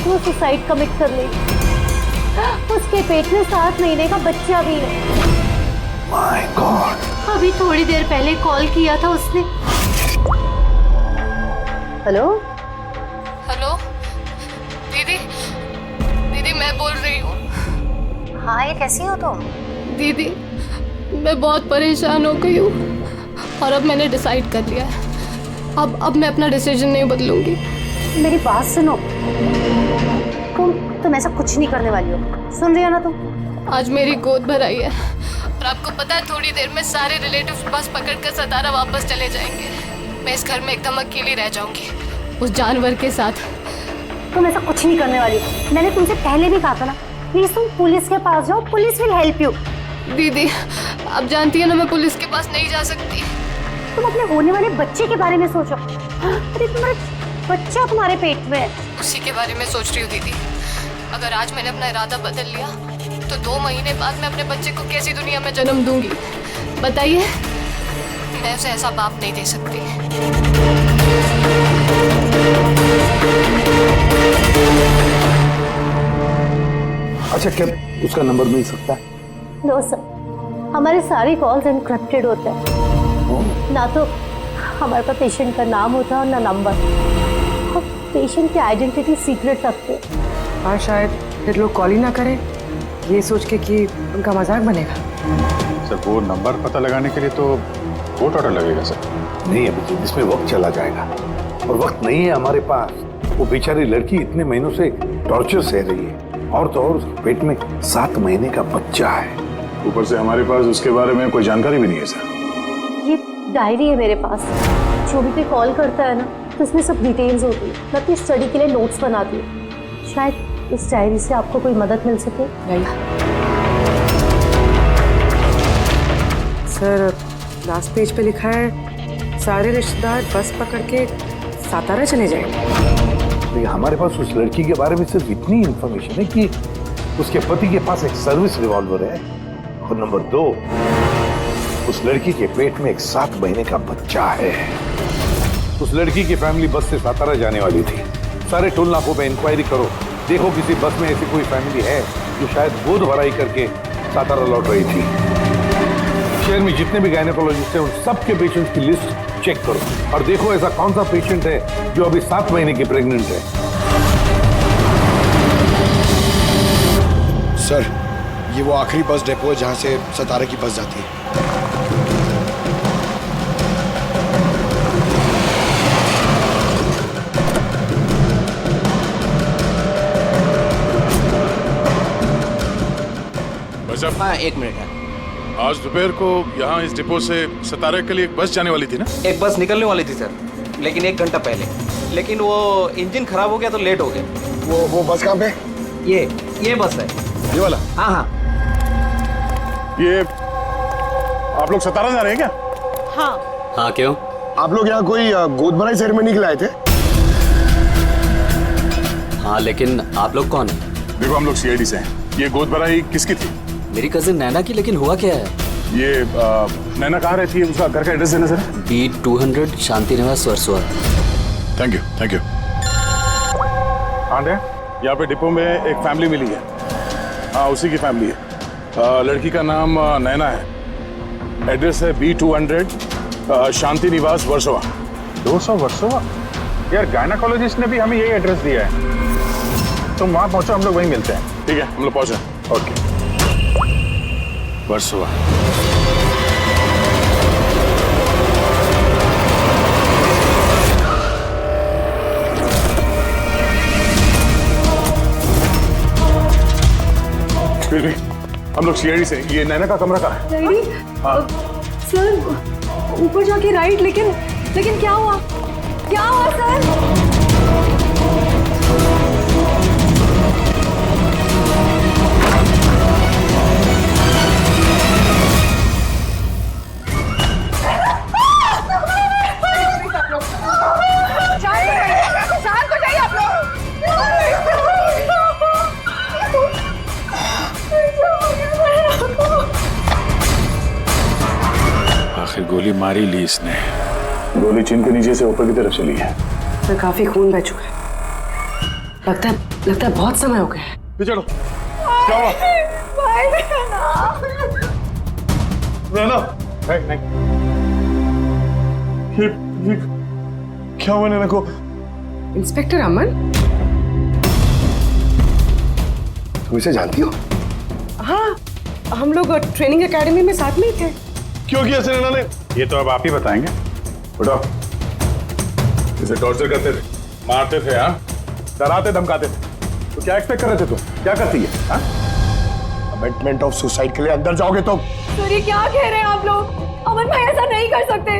कि वो suicide commit कर ले। उसके पेट में 7 महीने का बच्चा भी है। My God. अभी थोड़ी देर पहले कॉल किया था उसने। हेलो हेलो दीदी, दीदी मैं बोल रही हूँ। हाँ, ये कैसी हो तुम? दीदी मैं बहुत परेशान हो गई हूँ और अब मैंने डिसाइड कर लिया है। अब मैं अपना डिसीजन नहीं बदलूंगी। मेरी बात सुनो, तुम ऐसा कुछ नहीं करने वाली हो, सुन रही हो ना तुम? आज मेरी गोद भराई है और आपको पता है थोड़ी देर में सारे रिलेटिव्स बस पकड़कर सतारा वापस चले जाएंगे। मैं इस घर में एकदम अकेली रह जाऊंगी उस जानवर के साथ। तुम ऐसा कुछ नहीं करने वाली हो। मैंने तुमसे पहले भी कहा था ना, प्लीज तुम पुलिस के पास जाओ, पुलिस विल हेल्प यू। दीदी आप जानती है ना मैं पुलिस के पास नहीं जा सकती। तुम अपने होने वाले बच्चे के बारे में सोचो। अरे तुम्हारा बच्चा तुम्हारे पेट में है। उसी के बारे में सोच रही हूँ दीदी। अगर आज मैंने अपना इरादा बदल लिया तो 2 महीने बाद मैं अपने बच्चे को कैसी दुनिया में जन्म दूंगी बताइए। मैं उसे ऐसा बाप नहीं दे सकती। अच्छा, क्या उसका नंबर मिल सकता है? नो सर, हमारे सारे कॉल्स एनक्रिप्टेड होते हैं। ना तो हमारे पास पेशेंट का नाम होता है और ना नंबर। हम पेशेंट की आइडेंटिटी सीक्रेट रखते हैं। और शायद फिर लोग कॉल ही ना करें ये सोच के कि उनका मजाक बनेगा। सर वो नंबर पता लगाने के लिए तो कोर्ट ऑर्डर लगेगा सर। नहीं अभिजीत, इसमें वक्त चला जाएगा और वक्त नहीं है हमारे पास। वो बेचारी लड़की इतने महीनों से टॉर्चर सह रही है और तो और पेट में 7 महीने का बच्चा है। ऊपर से हमारे पास उसके बारे में कोई जानकारी भी नहीं है सर। ये डायरी है मेरे पास। जो भी कोई कॉल करता है ना तो इसमें सब डिटेल्स होती है। मैं अपनी स्टडी के लिए नोट्स बनाती हूँ। शायद इस डायरी से आपको कोई मदद मिल सके। सर लास्ट पेज पे लिखा है सारे रिश्तेदार बस पकड़ के सातारा चले जाएंगे। हमारे पास उस लड़की के बारे में सिर्फ इतनी इंफॉर्मेशन है कि उसके पति के पास एक सर्विस रिवॉल्वर है और नंबर 2, उस लड़की के पेट में एक 7 महीने का बच्चा है। उस लड़की की फैमिली बस से सातारा जाने वाली थी। सारे टोल नाकों पे इंक्वायरी करो, देखो किसी बस में ऐसी कोई फैमिली है जो शायद गोद भराई करके सातारा लौट रही थी। शहर में जितने भी गायनेकोलॉजिस्ट हैं उन सबके पेशेंट्स की लिस्ट चेक करो और देखो ऐसा कौन सा पेशेंट है जो अभी 7 महीने की प्रेग्नेंट है। सर ये वो आखिरी बस डिपो है जहां से सतारा की बस जाती है। हाँ 1 मिनट है। आज दोपहर को यहाँ इस डिपो से सतारा के लिए एक बस जाने वाली थी ना? एक बस निकलने वाली थी सर, लेकिन 1 घंटा पहले। लेकिन वो इंजन खराब हो गया तो लेट हो गया। वो बस कहाँ पे? ये बस है। ये वाला? हाँ हाँ। ये आप लोग सतारा जा रहे हैं क्या? हाँ क्यों? आप लोग यहाँ कोई गोद भराई सेरेमनी के लिए आए थे? हाँ लेकिन आप लोग कौन है? देखो हम लोग सीआईडी से हैं। ये गोद भराई किसकी थी? मेरी कजिन नैना की। लेकिन हुआ क्या है? ये नैना कहाँ रहती है? उसका घर का एड्रेस देना sir. B200 Shanti Niwas Versova. Thank you thank you. आंटे यहाँ पे डिपो में एक फैमिली मिली है। हाँ उसी की फैमिली है। लड़की का नाम नैना है। एड्रेस है B200 शांति निवास वर्सोवा। 200 वर्सोवा? यार गायनेकोलॉजिस्ट ने भी हमें यही एड्रेस दिया है। तुम वहाँ पहुँचो, हम लोग वहीं मिलते हैं। ठीक है हम लोग पहुँचे। ओके वर्सोवा। फिर भी हम लोग सीआईडी से। ये नैना का कमरा कहाँ है? डैडी सर ऊपर जाके राइट। लेकिन क्या हुआ सर? आखिर गोली मारी ली इसने। गोली चिन के नीचे से ऊपर की तरफ चली है। तो काफी खून बह चुका है। लगता है बहुत समय हो गया। पीछे हटो। क्या हुआ? नैना, नहीं। ये क्या हुआ नैना को? इंस्पेक्टर अमन? तुम इसे जानती हो? हाँ, हम लोग ट्रेनिंग एकेडमी में साथ में ही थे। क्यों किया ऐसे नैना ने? ये तो अब आप ही बताएंगे। उठो। इसे टॉर्चर करते थे, मारते थे, हाँ? डराते धमकाते थे। तो क्या एक्सपेक्ट कर रहे थे तुम? क्या करती है? हाँ? अमेंडमेंट ऑफ सुसाइड के लिए अंदर जाओगे तो? सर ये क्या कह रहे हैं आप लोग? अमन भाई ऐसा नहीं कर सकते।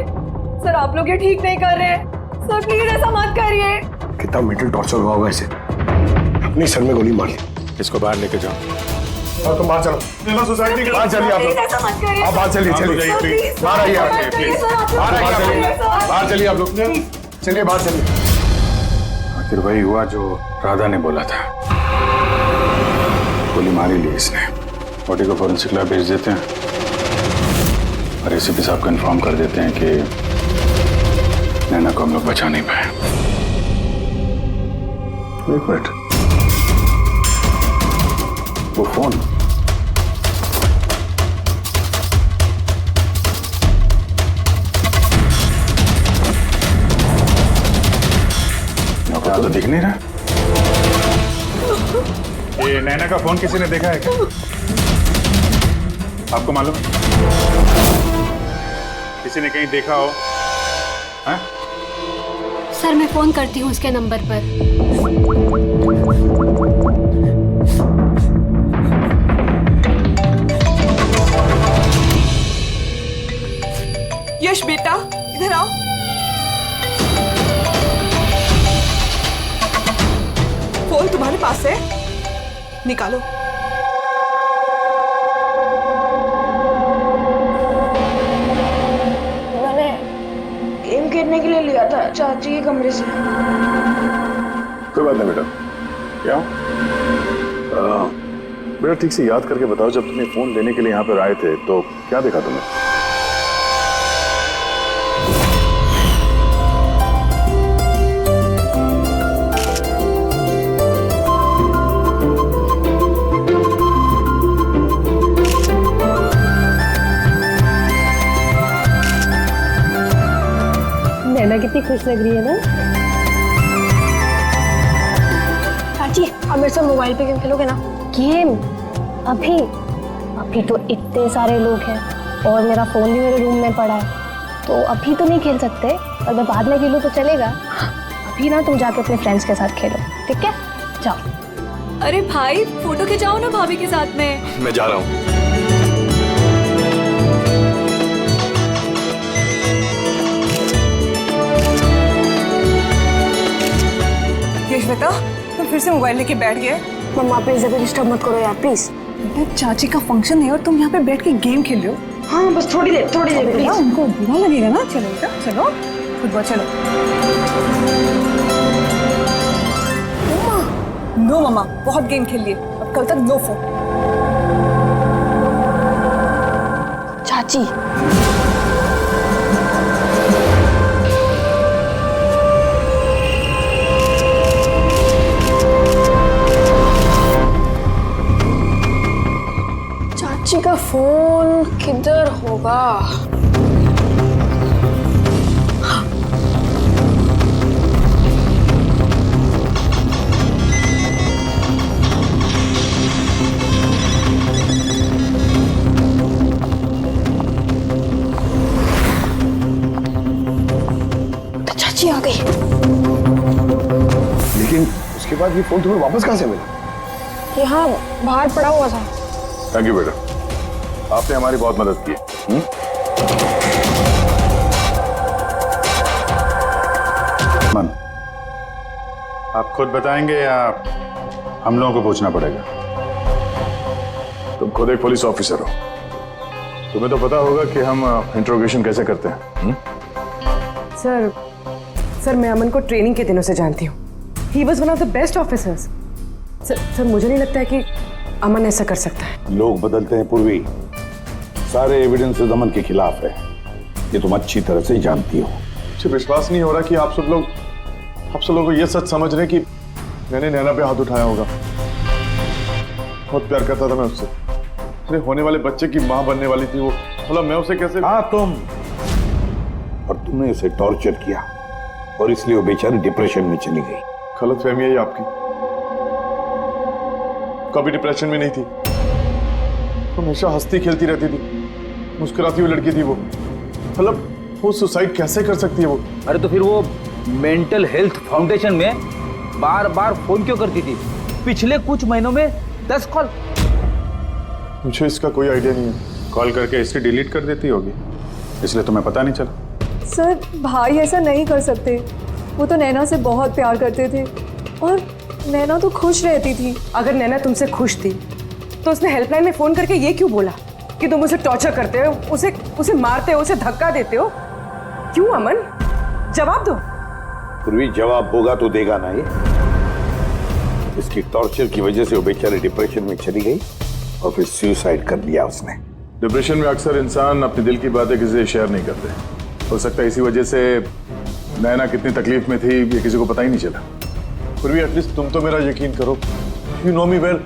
सर आप लोग ये ठीक नहीं कर रहे हैं। सर प्लीज ऐसा मत करिए। कितना मेंटल टॉर्चर हुआ होगा इसे। अपने सर में गोली मार ली। इसको बाहर लेके जाओ। और तुम बाहर चलो। नैना सुसाइड नहीं बाहर चलिए आप प्लीज लोग। ऐसा मत करिए। आप बाहर चलिए, चलिए प्लीज बाहर आइए आप। बाहर आइए। बाहर चलिए आप लोग। चलिए बाहर चलिए। आखिर वही हुआ जो राधा ने बोला था। गोली मारी ली इसने। बॉडी को फॉरेंसिक लैब भेज देते हैं और एसीपी साहब को इन्फॉर्म कर देते हैं कि नैना को हम लोग बचा नहीं पाए। एक मिनट, वो फोन नौकरा तो दिख नहीं रहा। ये नैना का फोन किसी ने देखा है क्या? आपको मालूम है? किसी ने कहीं देखा हो? हाँ? सर मैं फोन करती हूँ उसके नंबर पर। यश बेटा इधर आओ। फोन तुम्हारे पास है, निकालो। मैंने गेम खेलने के लिए लिया था चाची के कमरे से। कोई बात नहीं बेटा। क्या बेटा ठीक से याद करके बताओ, जब तुम्हें फोन लेने के लिए यहाँ पर आए थे तो क्या देखा तुमने? नैना कितनी खुश लग रही है ना? चाची अब मेरे साथ मोबाइल पे गेम खेलोगे ना? गेम? अभी अभी तो इतने सारे लोग हैं और मेरा फोन भी मेरे रूम में पड़ा है, तो अभी तो नहीं खेल सकते। अगर बाद में खेलो तो चलेगा। अभी ना तुम जाके अपने फ्रेंड्स के साथ खेलो, ठीक है? जाओ। अरे भाई फोटो खिंचाओ ना भाभी के साथ में। मैं जा रहा हूँ। यश बेटा तुम फिर से मोबाइल लेके बैठ गए। मम्मा प्लीज अभी डिस्टर्ब मत करो यार प्लीज। बेटा चाची का फंक्शन है और तुम यहाँ पे बैठ के गेम खेल रहे हो। हाँ बस थोड़ी देर बेटा उनको बुरा लगेगा ना। चलो बेटा चलो फुटबॉल चलो। नो मम्मा बहुत गेम खेल लिए, अब कल तक नो फोन। चाची चाची का फोन किधर होगा? तो चाची आ गई। लेकिन उसके बाद ये फोन तुम्हें वापस कहाँ से मिला? यहाँ बाहर पड़ा हुआ था। थैंक यू बेटा, आपने हमारी बहुत मदद की है। मन, आप खुद बताएंगे या हम लोगों को पूछना पड़ेगा? तुम खुद एक पुलिस ऑफिसर हो, तुम्हें तो पता होगा कि हम इंट्रोगेशन कैसे करते हैं। सर मैं अमन को ट्रेनिंग के दिनों से जानती हूँ। He was one of the best officers. Sir मुझे नहीं लगता है कि अमन ऐसा कर सकता है। लोग बदलते हैं पूर्वी, सारे एविडेंसेस अमन के खिलाफ है, ये तुम अच्छी तरह से जानती हो। मुझे विश्वास नहीं हो रहा कि आप सब लोग को यह सच समझ रहे हैं कि मैंने नैना पे हाथ उठाया होगा। बहुत प्यार करता था मैं उससे। मेरे होने वाले बच्चे की माँ बनने वाली थी वो। मतलब मैं उसे कैसे? हाँ तुम, और तुमने उसे टॉर्चर किया और इसलिए वो बेचारी डिप्रेशन में चली गई। गलत फहमी है ये आपकी। कभी डिप्रेशन में नहीं थी, हमेशा हंसती खेलती रहती थी, मुस्कुराती हुई लड़की थी वो। मतलब वो सुसाइड कैसे कर सकती है वो? अरे तो फिर वो मेंटल हेल्थ फाउंडेशन में बार बार फोन क्यों करती थी? पिछले कुछ महीनों में 10 कॉल। मुझे इसका कोई आइडिया नहीं है। कॉल करके हिस्ट्री डिलीट कर देती होगी, इसलिए तुम्हें पता नहीं चला। सर भाई ऐसा नहीं कर सकते। वो तो नैना से बहुत प्यार करते थे और नैना तो खुश रहती थी। अगर नैना तुमसे खुश थी तो उसने हेल्पलाइन में फोन करके ये क्यों बोला कि तुम उसे टॉर्चर करते हो, उसे मारते हो, उसे धक्का देते हो? क्यों अमन? जवाब दो। पूर्वी जवाब होगा तो देगा ना ये। इसकी टॉर्चर की वजह से वो बेचारी डिप्रेशन में चली गई और फिर सुसाइड कर लिया उसने। डिप्रेशन में अक्सर इंसान अपने दिल की बातें किसी से शेयर नहीं करते। हो सकता है इसी वजह से नैना कितनी तकलीफ में थी ये किसी को पता ही नहीं चला। पूर्वी एटलीस्ट तुम तो मेरा यकीन करो। You know me well.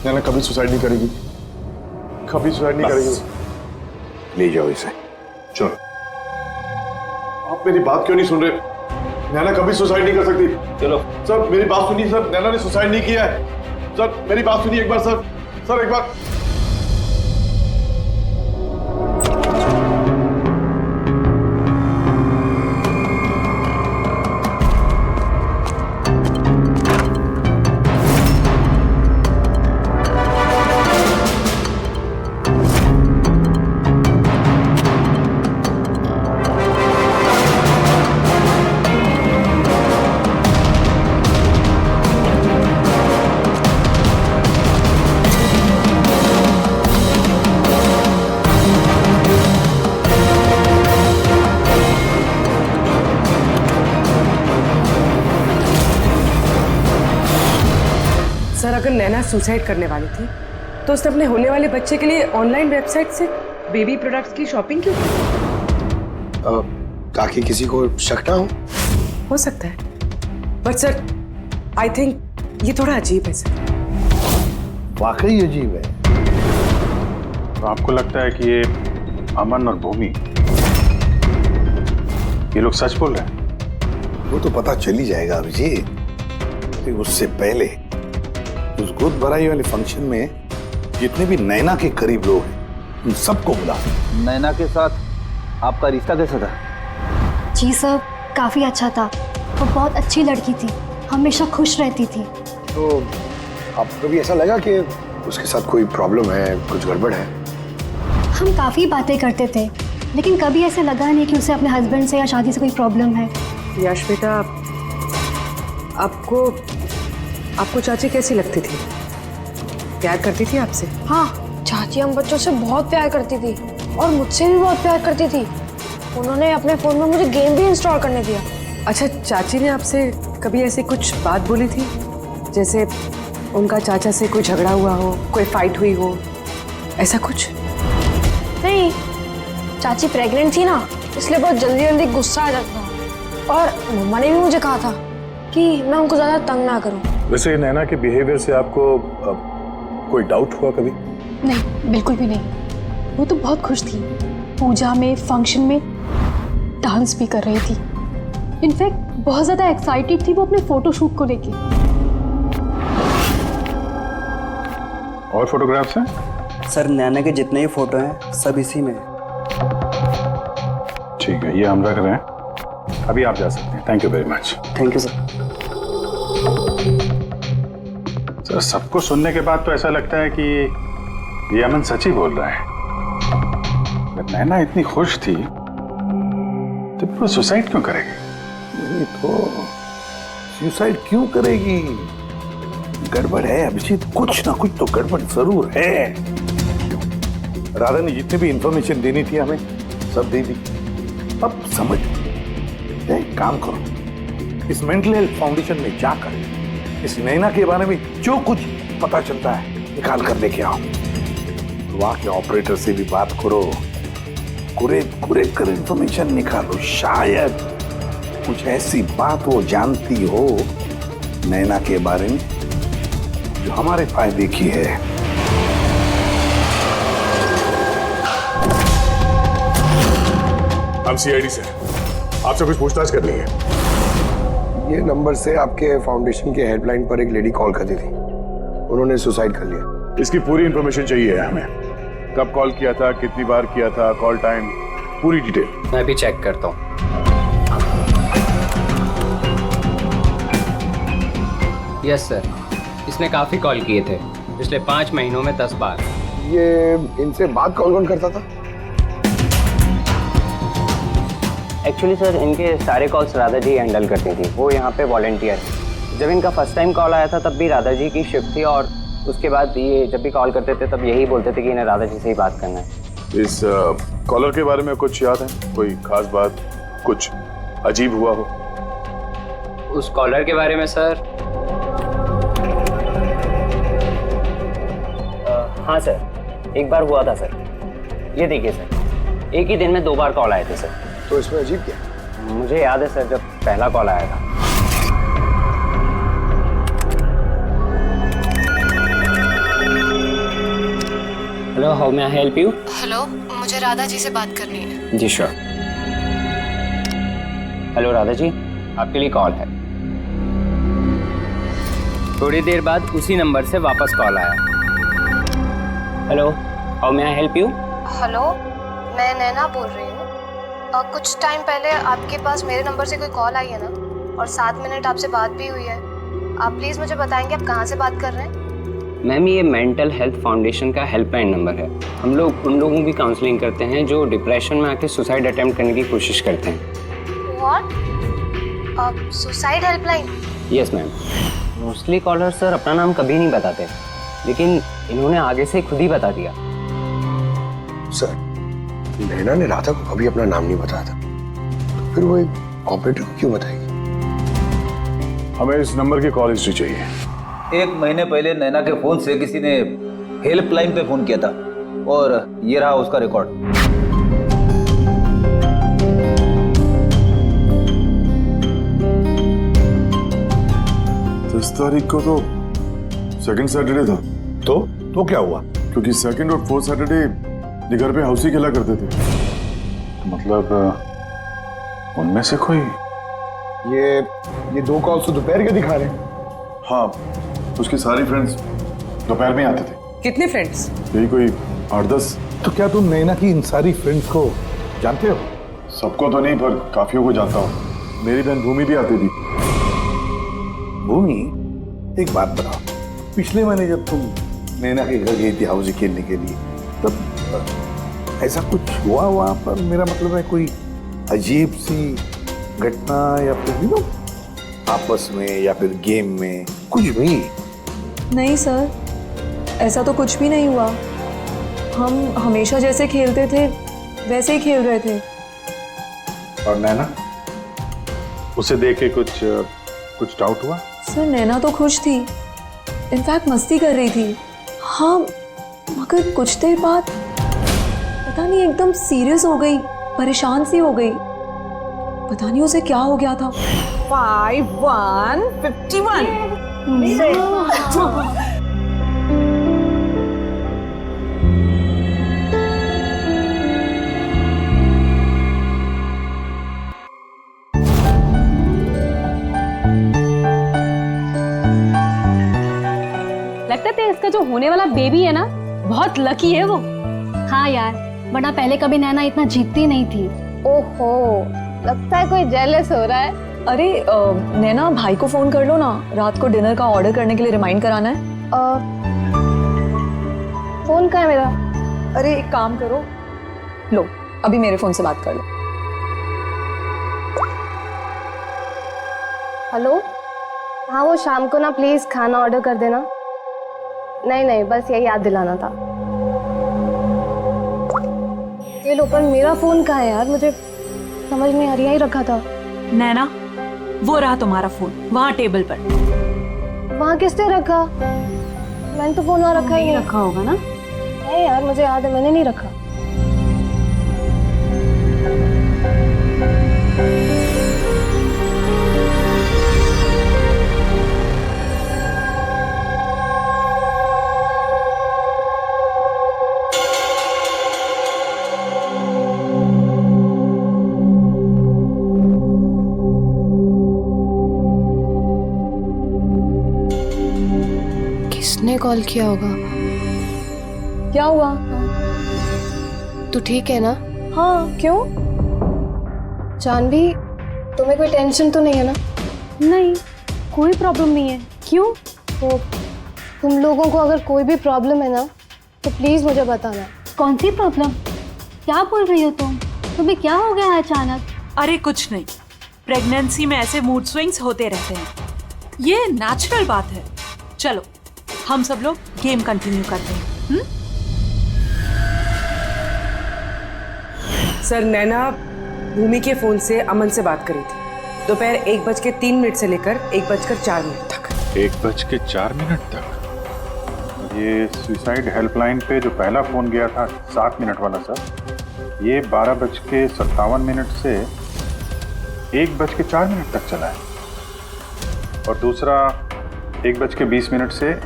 Naina कभी सुसाइड नहीं करेगी, कभी सुसाइड नहीं करेगी। ले जाओ इसे। चलो। आप मेरी बात क्यों नहीं सुन रहे? नैना कभी सुसाइड नहीं कर सकती। चलो सर मेरी बात सुनिए सर। नैना ने सुसाइड नहीं किया है सर। मेरी बात सुनिए एक बार सर। सर एक बार। सर अगर नैना सुसाइड करने वाली थी तो उसने अपने होने वाले बच्चे के लिए ऑनलाइन वेबसाइट से बेबी प्रोडक्ट्स की शॉपिंग क्यों की? ताकि किसी को शक ना हो सकता है, बट सर आई थिंक ये थोड़ा अजीब है सर। वाकई अजीब है। तो आपको लगता है कि ये अमन और भूमि ये लोग सच बोल रहे हैं? वो तो पता चल ही जाएगा अभिजीत। लेकिन उससे पहले उस गोद भराई वाले फंक्शन में जितने भी नैना के करीब लोग हैं उन सबको बुला। नैना के साथ आपका रिश्ता कैसा था? जी सर, काफी अच्छा था। वो बहुत अच्छी लड़की थी, हमेशा खुश रहती थी। तो आपको भी ऐसा लगा कि उसके साथ कोई प्रॉब्लम है, कुछ गड़बड़ है? हम काफी बातें करते थे, लेकिन कभी ऐसे लगा नहीं कि उसे अपने हस्बैंड से या शादी से कोई प्रॉब्लम है। यश बेटा, आपको चाची कैसी लगती थी? प्यार करती थी आपसे? हाँ, चाची हम बच्चों से बहुत प्यार करती थी और मुझसे भी बहुत प्यार करती थी। उन्होंने अपने फोन में मुझे गेम भी इंस्टॉल करने दिया। अच्छा, चाची ने आपसे कभी ऐसी कुछ बात बोली थी, जैसे उनका चाचा से कोई झगड़ा हुआ हो, कोई फाइट हुई हो, ऐसा कुछ? नहीं, चाची प्रेग्नेंट थी ना, इसलिए बहुत जल्दी जल्दी गुस्सा आ जाता था। और मम्मा ने भी मुझे कहा था कि मैं उनको ज्यादा तंग ना करूं। वैसे नैना के बिहेवियर से आपको कोई डाउट हुआ कभी? नहीं, बिल्कुल भी नहीं। वो तो बहुत खुश थी, पूजा में, फंक्शन में डांस भी कर रही थी। इनफैक्ट बहुत ज्यादा एक्साइटेड थी वो अपने फोटो शूट को लेके। और फोटोग्राफ्स हैं? सर नैना के जितने ही फोटो हैं सब इसी में। ठीक है, ये हम रख रहे हैं। अभी आप जा सकते हैं। Thank you very much. Thank you sir. Sir, सबको सुनने के बाद तो ऐसा लगता है कि ये अमन सच ही बोल रहा है। अगर नैना इतनी खुश थी तो वो सुसाइड क्यों करेगी? नहीं तो सुसाइड क्यों करेगी? गड़बड़ है अभिजीत, कुछ ना कुछ तो गड़बड़ जरूर है। राधा ने जितनी भी इंफॉर्मेशन देनी थी हमें सब दे दी। अब समझ एक काम करो, इस मेंटल हेल्थ फाउंडेशन में जाकर इस नैना के बारे में जो कुछ पता चलता है निकाल कर लेके आओ। वहां के ऑपरेटर से भी बात करो, कुरेद कर इंफॉर्मेशन निकालो। शायद कुछ ऐसी बात वो जानती हो नैना के बारे में जो हमारे फायदे की है। हम सीआईडी से आपसे कुछ पूछताछ करनी है। ये नंबर से आपके फाउंडेशन के हेल्पलाइन पर एक लेडी कॉल करती थी, उन्होंने सुसाइड कर लिया। इसकी पूरी इंफॉर्मेशन चाहिए हमें, कब कॉल किया था, कितनी बार किया था, कॉल टाइम, पूरी डिटेल। मैं भी चेक करता हूँ। यस सर, इसने काफ़ी कॉल किए थे पिछले 5 महीनों में 10 बार। ये इनसे बात कौन कौन करता था? एक्चुअली सर इनके सारे कॉल्स राधा जी हैंडल करती थी, वो यहाँ पे वॉलंटियर है। जब इनका फर्स्ट टाइम कॉल आया था तब भी राधा जी की शिफ्ट थी, और उसके बाद ये जब भी कॉल करते थे तब यही बोलते थे कि इन्हें राधा जी से ही बात करना है। इस कॉलर के बारे में कुछ याद है? कोई खास बात, कुछ अजीब हुआ हो? उस कॉलर के बारे में सर, हाँ सर, एक बार हुआ था सर। ये देखिए सर, एक ही दिन में 2 बार कॉल आए थे सर। तो इसमें अजीब क्या? मुझे याद है सर, जब पहला कॉल आया था। Hello, how may I help you? Hello, मुझे राधा जी से बात करनी है। जी श्योर। हेलो राधा जी, आपके लिए कॉल है। थोड़ी देर बाद उसी नंबर से वापस कॉल आया। Hello, how may I help you? Hello, मैं नैना बोल रही हूँ। कुछ टाइम पहले आपके पास मेरे नंबर से कोई कॉल आई है ना, और 7 मिनट आपसे बात भी हुई है। आप प्लीज़ मुझे बताएंगे आप कहाँ से बात कर रहे हैं? मैम, ये मेंटल हेल्थ फाउंडेशन का हेल्पलाइन नंबर है। हम लोग उन लोगों की काउंसलिंग करते हैं जो डिप्रेशन में आके सुसाइड अटेम्प्ट करने की कोशिश करते हैं। What? Suicide helpline? Yes ma'am. Mostly caller sir अपना नाम कभी नहीं बताते, लेकिन इन्होंने आगे से खुद ही बता दिया। सर, नैना ने राधा को कभी अपना नाम नहीं बताया था, तो फिर वो एक ऑपरेटर को क्यों बताएगी? हमें इस नंबर की कॉल हिस्ट्री चाहिए। 1 महीने पहले नैना के फोन से किसी ने हेल्पलाइन पे फोन किया था, और ये रहा उसका रिकॉर्ड। 10 तारीख को तो सेकंड सैटरडे था। तो क्या हुआ? क्योंकि सेकंड और 4th सैटरडे ये घर पे हाउस ही खेला करते थे, तो मतलब उनमें से कोई। ये 2 कॉल्स तो दोपहर के दिखा रहे हैं। हाँ, उसकी सारी फ्रेंड्स दोपहर में आते थे। कितने फ्रेंड्स? यही कोई 8-10। तो क्या तुम नैना की इन सारी फ्रेंड्स को जानते हो? सबको तो नहीं, पर काफियों को जानता हूँ। मेरी बहन भूमि भी आती थी। भूमि, एक बात बताओ, पिछले महीने जब तुम नैना के घर गई थी हाउस खेलने के लिए, तब ऐसा कुछ हुआ वहां पर? मेरा मतलब है कोई अजीब सी घटना, या फिर आपस में, या फिर गेम में, कुछ भी? नहीं सर, ऐसा तो कुछ भी नहीं हुआ। हम हमेशा जैसे खेलते थे वैसे ही खेल रहे थे। और नैना, उसे देख के कुछ डाउट हुआ? सर, नैना तो खुश थी, इनफैक्ट मस्ती कर रही थी। हाँ, मगर कुछ देर बाद पता नहीं एकदम सीरियस हो गई, परेशान सी हो गई। पता नहीं उसे क्या हो गया था। 5151। लगता है इसका जो होने वाला बेबी है ना, बहुत लकी है वो। हाँ यार, वरना पहले कभी नैना इतना जीतती नहीं थी। ओहो, लगता है कोई जेलस हो रहा है। अरे नैना, भाई को फोन कर लो ना, रात को डिनर का ऑर्डर करने के लिए रिमाइंड कराना है। फोन कहाँ है मेरा? अरे एक काम करो, लो अभी मेरे फोन से बात कर लो। हेलो, हाँ वो शाम को ना प्लीज खाना ऑर्डर कर देना। नहीं, बस यही याद दिलाना था। ये लो, पर मेरा फोन कहाँ है यार, मुझे समझ नहीं आ रही। यही रखा था। नैना, वो रहा तुम्हारा फोन वहाँ टेबल पर। वहाँ किसने रखा? मैंने तो फोन वहाँ रखा ही नहीं। रखा होगा ना? नहीं यार, मुझे याद है मैंने नहीं रखा। किसने कॉल किया होगा? क्या हुआ? तू ठीक है ना? हाँ, क्यों? जानवी, तुम्हें कोई टेंशन तो नहीं है ना? नहीं, कोई प्रॉब्लम नहीं है। क्यों? तो तुम लोगों को अगर कोई भी प्रॉब्लम है ना तो प्लीज मुझे बताना। कौन सी प्रॉब्लम? क्या बोल रही हो तुम? तुम्हें क्या हो गया है अचानक? अरे कुछ नहीं, प्रेगनेंसी में ऐसे मूड स्विंग्स होते रहते हैं, ये नेचुरल बात है। चलो हम सब लोग गेम कंटिन्यू करते हैं। सर, नैना भूमि के फोन से अमन से बात करी थी दोपहर 1:03 से लेकर 1:04 तक। 1:04 तक? ये सुसाइड हेल्पलाइन पे जो पहला फोन गया था 7 मिनट वाला सर, ये 12:57 से 1:04 तक चला है, और दूसरा 1:20 से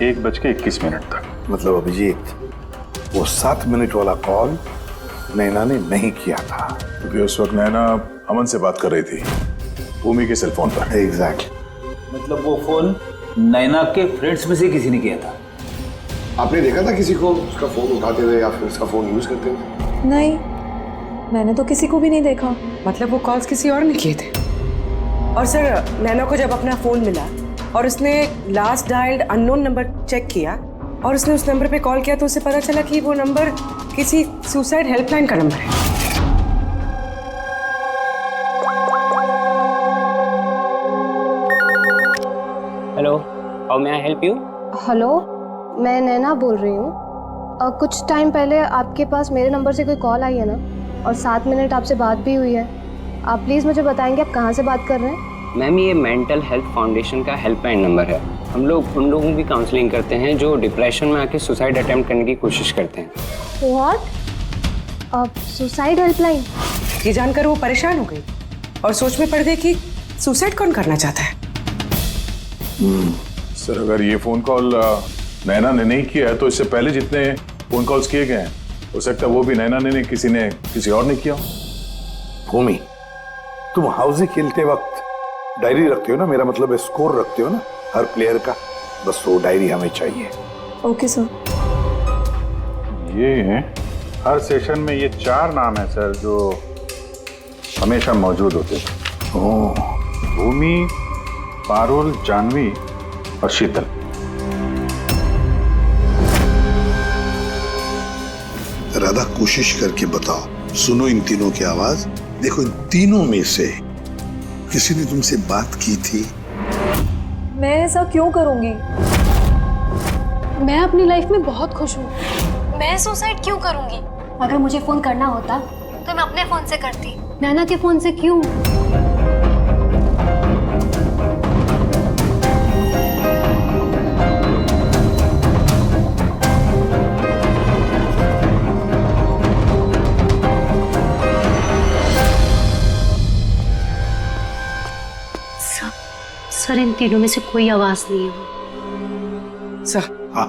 1:21 तक। मतलब अभिजीत, वो 7 मिनट वाला कॉल नैना ने नहीं किया था, क्योंकि उस वक्त नैना अमन से बात कर रही थी भूमि के सेल फोन पर। एग्जैक्टली। मतलब वो फोन नैना के फ्रेंड्स में से किसी ने किया था? आपने देखा था किसी को उसका फोन उठाते हुए या फिर उसका फोन यूज करते हुए? नहीं, मैंने तो किसी को भी नहीं देखा। मतलब वो कॉल्स किसी और ने किए थे। और सर, नैना को जब अपना फोन मिला और उसने last dialled unknown number check किया और उसने उस नंबर पे कॉल किया तो उसे पता चला कि वो नंबर किसी सुसाइड हेल्पलाइन का नंबर है। Hello, how may I help you? Hello, मैं नैना बोल रही हूँ। कुछ टाइम पहले आपके पास मेरे नंबर से कोई कॉल आई है ना, और 7 मिनट आपसे बात भी हुई है। आप प्लीज़ मुझे बताएंगे आप कहाँ से बात कर रहे हैं? मैम, ये मेंटल हेल्थ फाउंडेशन का हेल्पलाइन नंबर है। हम लोग उन लोगों की काउंसलिंग करते हैं जो डिप्रेशन में आके सुसाइड अटेम्प्ट करने की कोशिश करते हैं। व्हाट? Suicide helpline? ये जानकर वो परेशान हो गई और सोच में पड़ गई कि सुसाइड कौन करना चाहता है। सर, अगर ये फोन कॉल नैना ने नहीं किया है तो इससे पहले जितने फोन कॉल्स किए गए हैं, हो सकता है वो भी नैना ने किसी और ने किया। भूमि, तुम हाउसी खेलते वक्त डायरी रखते हो ना? मेरा मतलब है स्कोर रखते हो ना हर प्लेयर का? बस वो डायरी हमें चाहिए। Okay sir. ये हर सेशन में ये 4 नाम है सर जो हमेशा मौजूद होते हैं। भूमि, पारुल, जानवी और शीतल। राधा, कोशिश करके बताओ। सुनो इन तीनों की आवाज। देखो, इन तीनों में से किसी ने तुमसे बात की थी? मैं ऐसा क्यों करूंगी? मैं अपनी लाइफ में बहुत खुश हूँ। मैं सुसाइड क्यों करूंगी? अगर मुझे फोन करना होता तो मैं अपने फोन से करती। नैना के फोन से क्यों? सर, इन तीनों में से कोई आवाज नहीं है। सर, हाँ,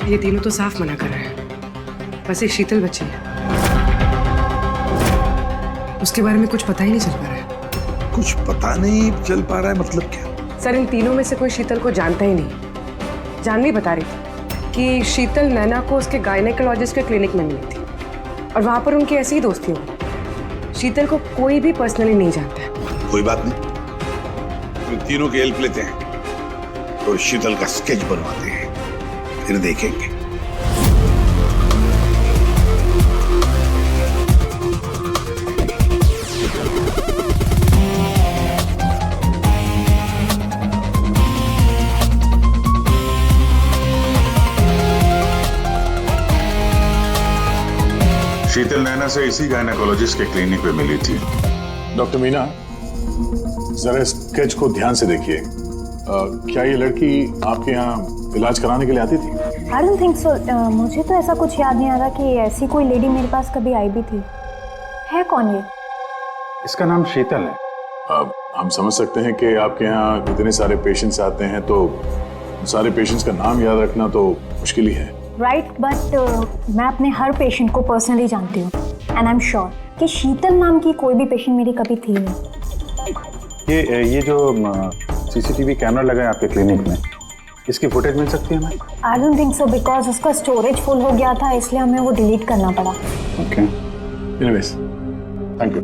ये तीनों तो साफ मना कर रहे हैं, बस एक शीतल बची है। उसके बारे में कुछ पता ही नहीं चल पा रहा है। कुछ पता नहीं चल पा रहा है मतलब क्या? सर, इन तीनों में से कोई शीतल को जानता ही नहीं। जानवी बता रही थी कि शीतल नैना को उसके गायनेकोलॉजिस्ट के क्लिनिक में मिली थी और वहां पर उनकी ऐसी ही दोस्ती हुई। शीतल को कोई भी पर्सनली नहीं जानता है। कोई बात नहीं, तीनों की हेल्प लेते हैं और शीतल का स्केच बनवाते हैं, फिर देखेंगे। शीतल नैना से इसी गायनेकोलॉजिस्ट के क्लिनिक पे मिली थी। डॉक्टर मीना, जरा स्केच को ध्यान से देखिए। क्या ये लड़की आपके यहाँ इलाज कराने के लिए आती थी? I don't think so. मुझे तो ऐसा कुछ याद नहीं आ रहा कि ऐसी कोई लेडी मेरे पास कभी आई भी थी। है कौन ये? इसका नाम शीतल है। अब हम समझ सकते हैं कि आपके यहाँ इतने सारे पेशेंट्स आते हैं तो सारे पेशेंट्स का नाम याद रखना तो मुश्किल ही है। राइट, बट मैं अपने हर पेशेंट को पर्सनली जानती हूँ एंड आई एम श्योर कि शीतल नाम की कोई भी पेशेंट मेरी कभी थी नहीं। ये जो सीसीटीवी कैमरा लगा है आपके क्लिनिक में, इसकी फुटेज मिल सकती है हमें? I don't think so because उसका स्टोरेज फुल हो गया था, इसलिए हमें वो डिलीट करना पड़ा। Okay, anyways thank you.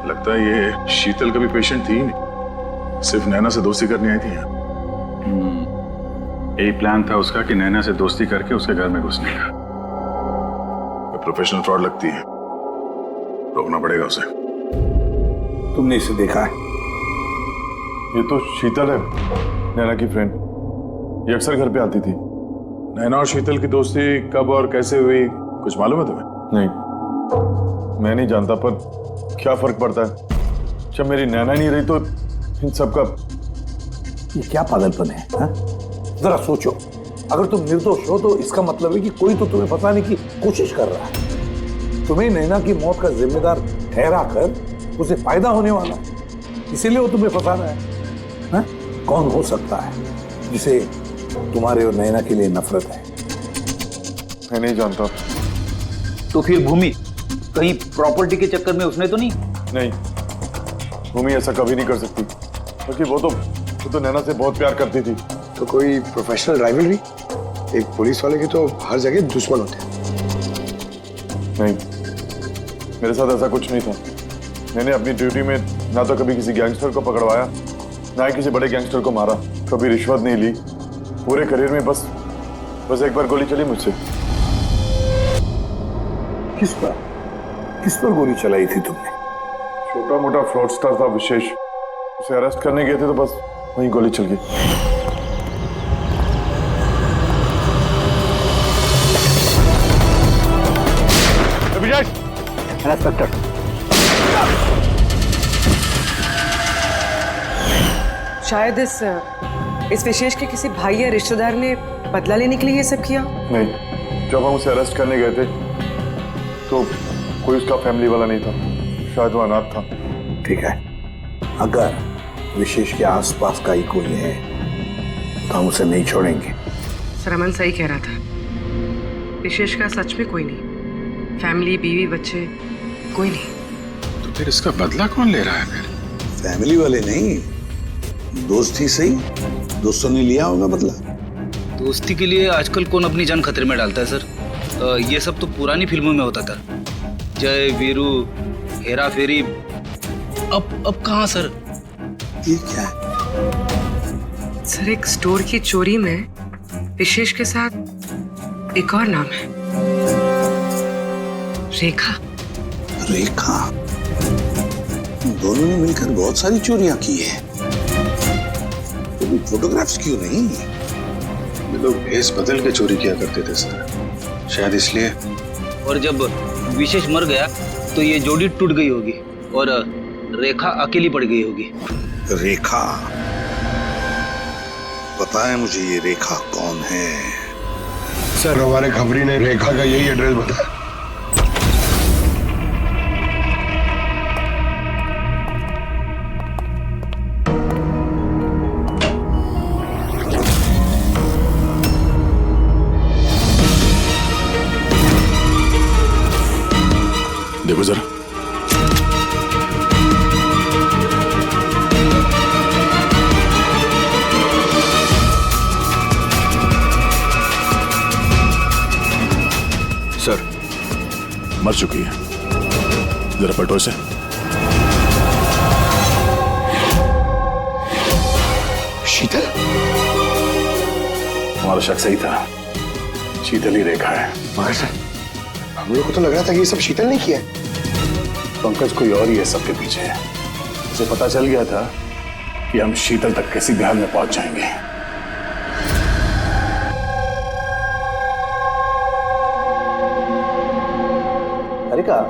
लगता है ये शीतल का भी पेशेंट थी ही नहीं, सिर्फ नैना से दोस्ती करने आई थी यहाँ। यही प्लान था उसका कि नैना से दोस्ती करके उसके घर में घुसने का। प्रोफेशनल फ्रॉड लगती है, रोकना पड़ेगा उसे। तुमने इसे देखा है? ये तो शीतल है, नैना की फ्रेंड। ये अक्सर घर पे आती थी। नैना और शीतल की दोस्ती कब और कैसे हुई, कुछ मालूम है तुम्हें? नहीं, मैं नहीं जानता, पर क्या फर्क पड़ता है? जब मेरी नैना नहीं रही तो इन सब का। ये क्या पागलपन है हा? जरा सोचो, अगर तुम निर्दोष हो तो इसका मतलब है कि कोई तो तुम्हें फंसाने की कोशिश कर रहा है। तुम्हें नैना की मौत का जिम्मेदार ठहरा कर उसे फायदा होने वाला है, इसीलिए वो तुम्हें फंसा रहा है। हा? कौन हो सकता है जिसे तुम्हारे और नैना के लिए नफरत है? मैं नहीं जानता। तो फिर भूमि कहीं प्रॉपर्टी के चक्कर में उसने तो नहीं? नहीं, भूमि ऐसा कभी नहीं कर सकती, क्योंकि वो तो नैना से बहुत प्यार करती थी। तो कोई प्रोफेशनल राइवलरी? एक पुलिस वाले के तो हर जगह दुश्मन होते हैं। नहीं, मेरे साथ ऐसा कुछ नहीं था। मैंने अपनी ड्यूटी में ना तो कभी किसी गैंगस्टर को पकड़वाया, ना ही किसी बड़े गैंगस्टर को मारा, कभी रिश्वत नहीं ली। पूरे करियर में बस एक बार गोली चली मुझसे। किस पर गोली चलाई थी तुमने? छोटा मोटा फ्रॉडस्टर था विशेष, उसे अरेस्ट करने गए थे तो बस वहीं गोली चल गई। इंस्पेक्टर, शायद इस विशेष के किसी भाई या रिश्तेदार ने बदला लेने के लिए ये सब किया। नहीं, जब हम उसे अरेस्ट करने गए थे तो कोई उसका फैमिली वाला नहीं था, शायद वो अनाथ था। ठीक है, अगर विशेष के आसपास का ही कोई है तो हम उसे नहीं छोड़ेंगे। सर, अमन सही कह रहा था, विशेष का सच में कोई नहीं, फैमिली, बीवी, बच्चे, कोई नहीं। तो फिर इसका बदला कौन ले रहा है फिर? फैमिली वाले नहीं, दोस्त ही सही। दोस्तों ने लिया होगा बदला। दोस्ती के लिए आजकल कौन अपनी जान खतरे में डालता है सर? ये सब तो पुरानी फिल्मों में होता था, जय वीरू, हेरा फेरी। अब कहाँ सर? ये क्या है? सर, एक स्टोर की चोरी में विशेष के साथ एक और नाम है, रेखा। रेखा? दोनों ने मिलकर बहुत सारी चोरियां की है, तो फोटोग्राफ्स क्यों नहीं? ये लोग भेस बदल के चोरी किया करते थे सर, शायद इसलिए। और जब विशेष मर गया तो ये जोड़ी टूट गई होगी और रेखा अकेली पड़ गई होगी। रेखा? पता है मुझे ये रेखा कौन है। सर, हमारे खबरी ने रेखा का यही एड्रेस बताया। देखो जरा, सर, मर चुकी है। जरा पलटो इसे। शीतल? हमारा शक सही था, शीतल ही रेखा है। मगर सर, हम लोग को तो लग रहा था कि ये सब शीतल ने किया है। पंकज कोई और ही है सबके पीछे है। उसे पता चल गया था कि हम शीतल तक किसी भी हाल में पहुंच जाएंगे। अरे का,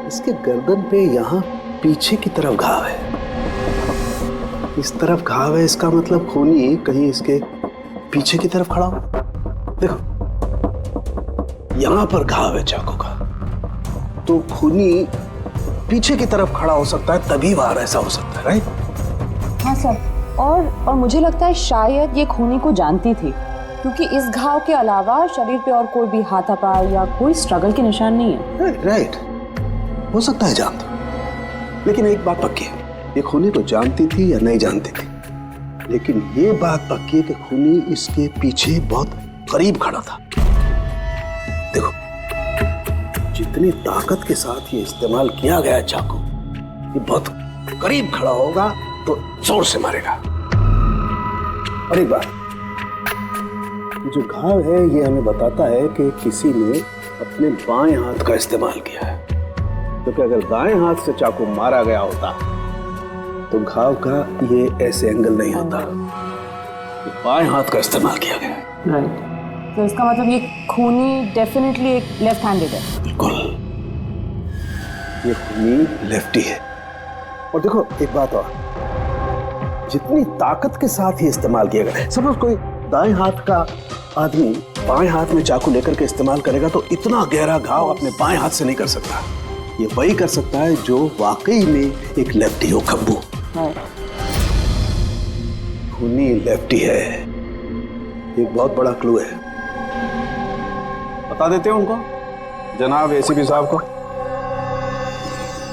इसके गर्दन पे यहाँ पीछे की तरफ घाव है। इस तरफ घाव है, इसका मतलब खूनी कहीं इसके पीछे की तरफ खड़ा हो। देखो, यहाँ पर घाव है चाकू का, तो खूनी पीछे की तरफ खड़ा हो सकता है, तभी बाहर ऐसा हो सकता है, राइट? हाँ सर, और मुझे लगता है शायद ये खूनी को जानती थी, क्योंकि इस घाव के अलावा शरीर पे और कोई भी हाथापाई या कोई स्ट्रगल के निशान नहीं है। राइट, हो सकता है जानती, लेकिन एक बात पक्की है, ये खूनी को जानती थी या नहीं जानती थी, लेकिन ये बात पक्की है कि खूनी इसके पीछे बहुत करीब खड़ा था। देखो, जितनी ताकत के साथ ये इस्तेमाल किया गया चाकू, ये बहुत करीब खड़ा होगा तो जोर से मारेगा। और एक बात, जो घाव है ये हमें बताता है कि किसी ने अपने बाएं हाथ का इस्तेमाल किया है, क्योंकि अगर दाएं हाथ से चाकू मारा गया होता तो घाव का ये ऐसे एंगल नहीं होता। तो बाएं हाथ का इस्तेमाल किया गया है। राइट, तो इसका मतलब ये खूनी डेफिनेटली एक लेफ्ट हैंडेड है। बिल्कुल, ये खूनी लेफ्टी है। और देखो एक बात और, जितनी ताकत के साथ ही इस्तेमाल किया गया है, सपोज कोई दाएं हाथ का आदमी बाएं हाथ में चाकू लेकर के इस्तेमाल करेगा तो इतना गहरा घाव अपने बाएं हाथ से नहीं कर सकता। ये वही कर सकता है जो वाकई में एक लेफ्टी हो। खब्बू खूनी लेफ्टी है, एक बहुत बड़ा क्लू है। बता देते हैं उनको, जनाब एसीपी साहब को।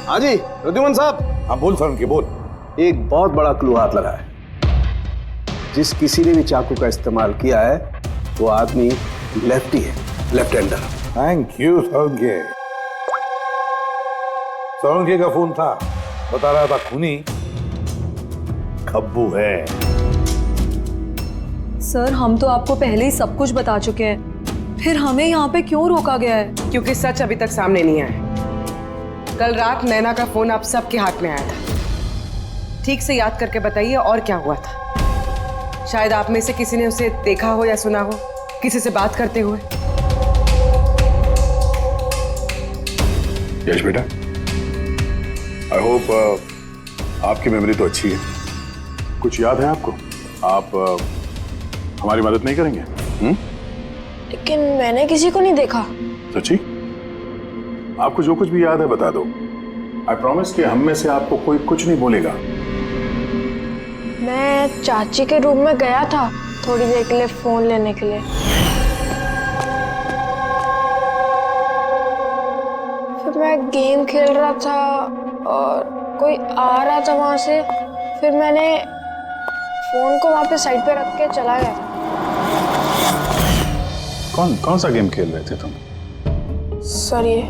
हाँ जी प्रद्युमन साहब। हाँ बोल सर, उनके बोल। एक बहुत बड़ा क्लू हाथ लगा है। जिस किसी ने भी चाकू का इस्तेमाल किया है वो आदमी लेफ्टी है, left hander. Thank you Solanke. Solanke का फोन था, बता रहा था खूनी खब्बू है। सर हम तो आपको पहले ही सब कुछ बता चुके हैं, फिर हमें यहाँ पे क्यों रोका गया है? क्योंकि सच अभी तक सामने नहीं आया। कल रात नैना का फोन आप सबके हाथ में आया था। ठीक से याद करके बताइए और क्या हुआ था। शायद आप में से किसी ने उसे देखा हो या सुना हो, किसी से बात करते हुए। यश बेटा, आई होप आपकी मेमोरी तो अच्छी है, कुछ याद है आपको? आप हमारी मदद नहीं करेंगे? लेकिन मैंने किसी को नहीं देखा। सच्ची? आपको जो कुछ भी याद है बता दो। आई प्रॉमिस कि हम में से आपको कोई कुछ नहीं बोलेगा। मैं चाची के रूम में गया था थोड़ी देर के लिए फोन लेने के लिए, फिर मैं गेम खेल रहा था और कोई आ रहा था वहां से, फिर मैंने फोन को वहां पे साइड पे रख के चला गया था। कौन सा गेम खेल रहे थे तुम? सर ये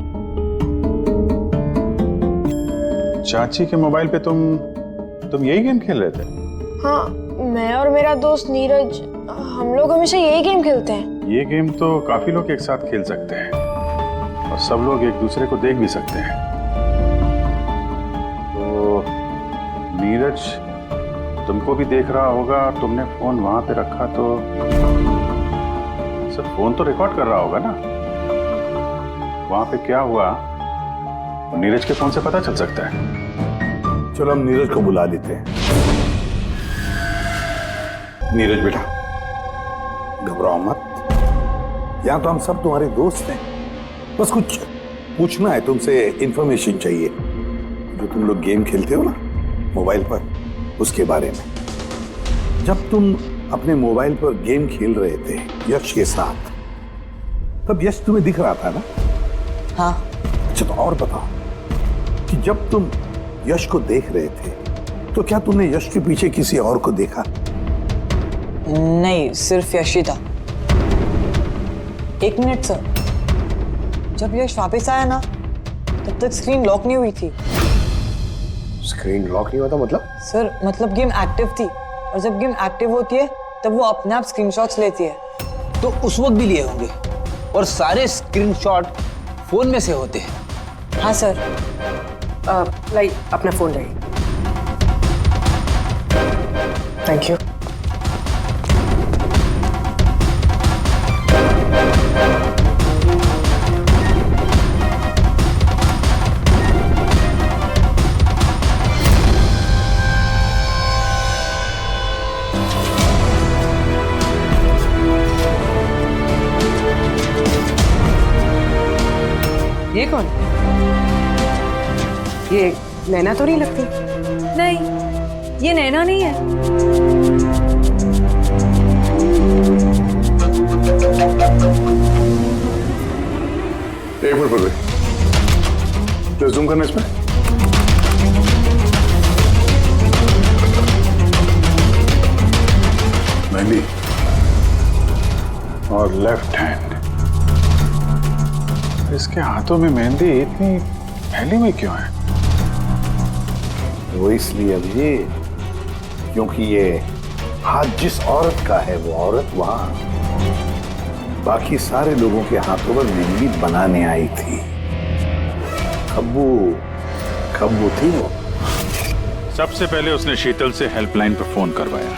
चाची के मोबाइल पे तुम यही गेम खेल रहे थे? हाँ, मैं और मेरा दोस्त नीरज, हम लोग हमेशा यही गेम खेलते हैं। ये गेम तो काफी लोग एक साथ खेल सकते हैं और सब लोग एक दूसरे को देख भी सकते हैं। तो नीरज तुमको भी देख रहा होगा, तुमने फोन वहां पे रखा तो सर फोन तो रिकॉर्ड कर रहा होगा ना। वहां पे क्या हुआ नीरज के फोन से पता चल सकता है। चलो हम नीरज को बुला लेते हैं। नीरज बेटा, घबराओ मत, यहां तो हम सब तुम्हारे दोस्त हैं। बस कुछ पूछना है तुमसे, इंफॉर्मेशन चाहिए। जो तुम लोग गेम खेलते हो ना मोबाइल पर, उसके बारे में। जब तुम अपने मोबाइल पर गेम खेल रहे थे यश के साथ, तब यश तुम्हें दिख रहा था ना? हाँ। अच्छा तो और बताओ कि जब तुम यश को देख रहे थे तो क्या तुमने यश के पीछे किसी और को देखा? नहीं, सिर्फ यश ही था। एक मिनट सर, जब यश वापस आया ना तब तक स्क्रीन लॉक नहीं हुई थी। स्क्रीन लॉक नहीं हुआ था मतलब? सर मतलब गेम एक्टिव थी, और जब गेम एक्टिव होती है तब वो अपने आप स्क्रीनशॉट्स लेती है। तो उस वक्त भी लिए होंगे, और सारे स्क्रीनशॉट फोन में से होते हैं। हाँ सर। लाई अपना फोन लाई। Thank you. ये कौन? ये नैना तो नहीं लगती। नहीं, ये नैना नहीं है। एक मिनट पर जूम करना इसमें। और लेफ्ट हैंड। इसके हाथों में मेहंदी इतनी फैली हुई क्यों है? वो इसलिए अभी क्योंकि ये हाथ जिस औरत का है वो औरत वहां बाकी सारे लोगों के हाथों पर मेहंदी बनाने आई थी। खब्बू थी वो। सबसे पहले उसने शीतल से हेल्पलाइन पर फोन करवाया।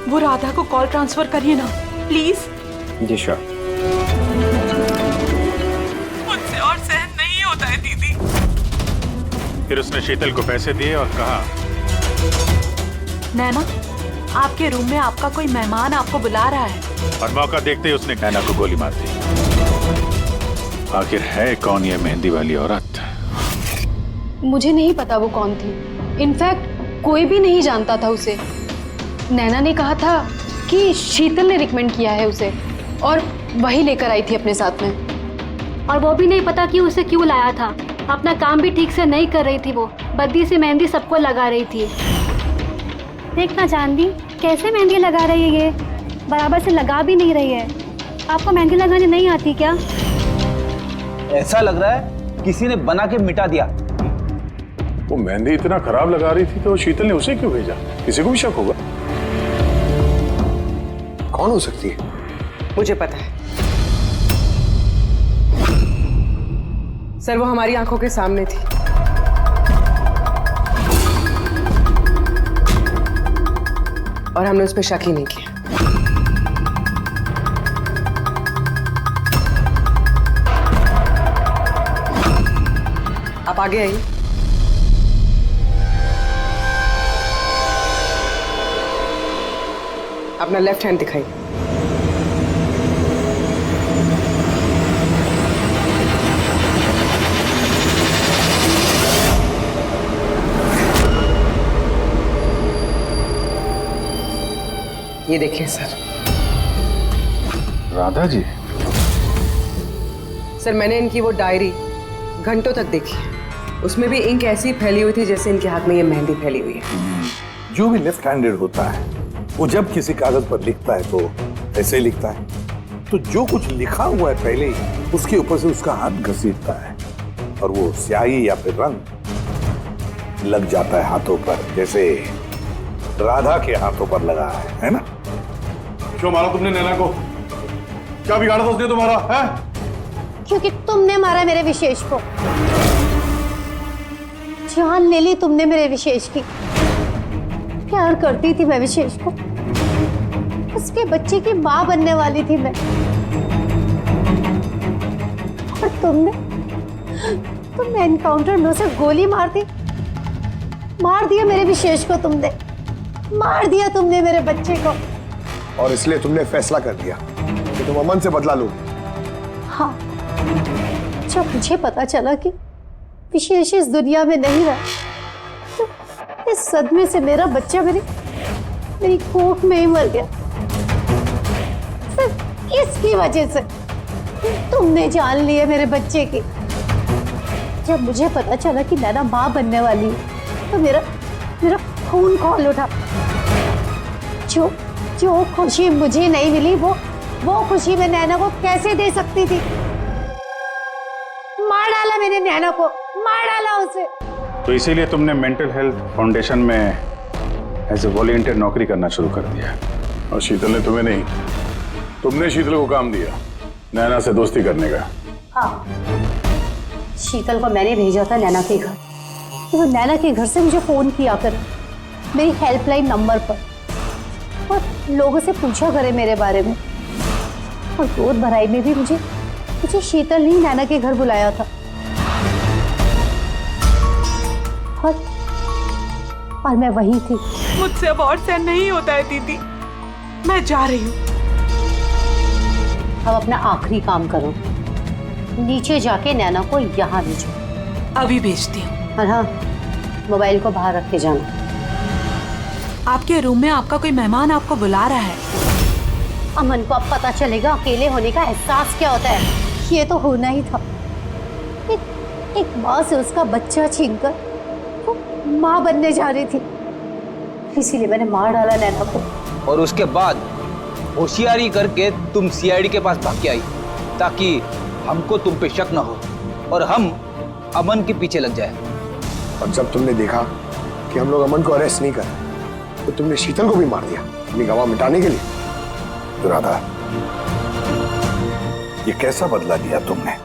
वो राधा को कॉल ट्रांसफर करिए ना प्लीज। Ji sure. मुझसे और सहन नहीं होता है दीदी। फिर उसने शीतल को पैसे दिए और कहा, नैना आपके रूम में आपका कोई मेहमान आपको बुला रहा है। और मौका देखते ही उसने नैना को गोली मार दी। आखिर है कौन ये मेहंदी वाली औरत? मुझे नहीं पता वो कौन थी। इनफैक्ट कोई भी नहीं जानता था उसे। नैना ने कहा था कि शीतल ने रिकमेंड किया है उसे और वही लेकर आई थी अपने साथ में। और वो भी नहीं पता कि उसे क्यों लाया था। अपना काम भी ठीक से नहीं कर रही थी। वो बद्दी से मेहंदी सबको लगा रही थी। देखना चांदी कैसे मेहंदी लगा रही है, ये बराबर से लगा भी नहीं रही है। आपको मेहंदी लगाने नहीं आती क्या? ऐसा लग रहा है किसी ने बना के मिटा दिया। वो मेहंदी इतना खराब लगा रही थी तो शीतल ने उसे क्यों भेजा? किसी को भी शक होगा। कौन हो सकती है? मुझे पता है सर, वो हमारी आंखों के सामने थी। और हमने उस पर शक ही नहीं किया। आप आगे आइए। अपना लेफ्ट हैंड दिखाइए। ये देखिए सर। राधा जी? सर मैंने इनकी वो डायरी घंटों तक देखी है। उसमें भी इंक ऐसी फैली हुई थी जैसे इनके हाथ में ये मेहंदी फैली हुई है। जो भी लेफ्ट हैंडेड होता है वो जब किसी कागज पर लिखता है तो ऐसे ही लिखता है। तो जो कुछ लिखा हुआ है पहले ही उसके ऊपर से उसका हाथ घसीटता है और वो स्याही या फिर रंग लग जाता है हाथों पर, जैसे राधा के हाथों पर लगा है ना? क्यों मारा तुमने नैना को? क्या बिगाड़ा था उसने तुम्हारा? है? क्योंकि तुमने मारा मेरे विशेष को। जान ले ली तुमने मेरे विशेष की। प्यार करती थी मैं विशेष को। उसके बच्चे की मां बनने वाली थी मैं। और तुमने एनकाउंटर में उसे गोली मार दिया मेरे विशेष को। तुमने मार दिया तुमने मेरे बच्चे को। और इसलिए तुमने फैसला कर लिया कि तुम अमन से बदला लोगे? हाँ, जब मुझे पता चला कि विशेष इस दुनिया में नहीं रहा तो इस सदमे से मेरा बच्चा मेरी कोख में ही मर गया। सिर्फ किसकी वजह से? तुमने जान लिया मेरे बच्चे की। जब मुझे पता चला कि नैना मां बनने वाली है तो मेरा खून खौल उठा। जो खुशी मुझे नहीं मिली वो खुशी मैं नैना को कैसे दे सकती थी? मार डाला मैंने नैना को, मार डाला उसे। तो इसीलिए तुमने मेंटल हेल्थ फाउंडेशन में एज ए वॉलंटियर नौकरी करना शुरू कर दिया। और शीतल ने तुम्हें नहीं, तुमने शीतल को काम दिया नैना से दोस्ती करने का। हाँ, शीतल को मैंने भेजा था नैना के घर। तो वो नैना के घर से मुझे फोन किया कर मेरी हेल्पलाइन नंबर पर और लोगों से पूछा करे मेरे बारे में। और गोद भराई में भी मुझे शीतल ने नैना के घर बुलाया था। और मैं वही थी। मुझसे अब और सहन नहीं होता है दीदी, मैं जा रही हूँ। अब अपना आखिरी काम करो, नीचे जाके नैना को यहाँ भेजो। अभी भेजती हूँ। और हाँ, मोबाइल को बाहर रख के जाना। आपके रूम में आपका कोई मेहमान आपको बुला रहा है। अमन को अब पता चलेगा अकेले होने का एहसास क्या होता है। ये तो होना ही था। एक माँ से उसका बच्चा छीनकर वो माँ बनने जा रही थी, इसीलिए मैंने मार डाला नैना को। और उसके बाद होशियारी करके तुम सीआईडी के पास भाग के आई ताकि हमको तुम पे शक न हो और हम अमन के पीछे लग जाए। और जब तुमने देखा कि हम लोग अमन को अरेस्ट नहीं कर रहे तो तुमने शीतल को भी मार दिया अपनी गवाह मिटाने के लिए। तो राधा, ये कैसा बदला लिया तुमने?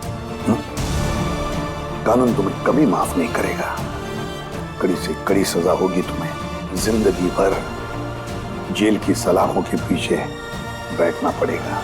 कानून तुम्हें कभी माफ नहीं करेगा। कड़ी से कड़ी सजा होगी तुम्हें। जिंदगी भर जेल की सलाखों के पीछे बैठना पड़ेगा।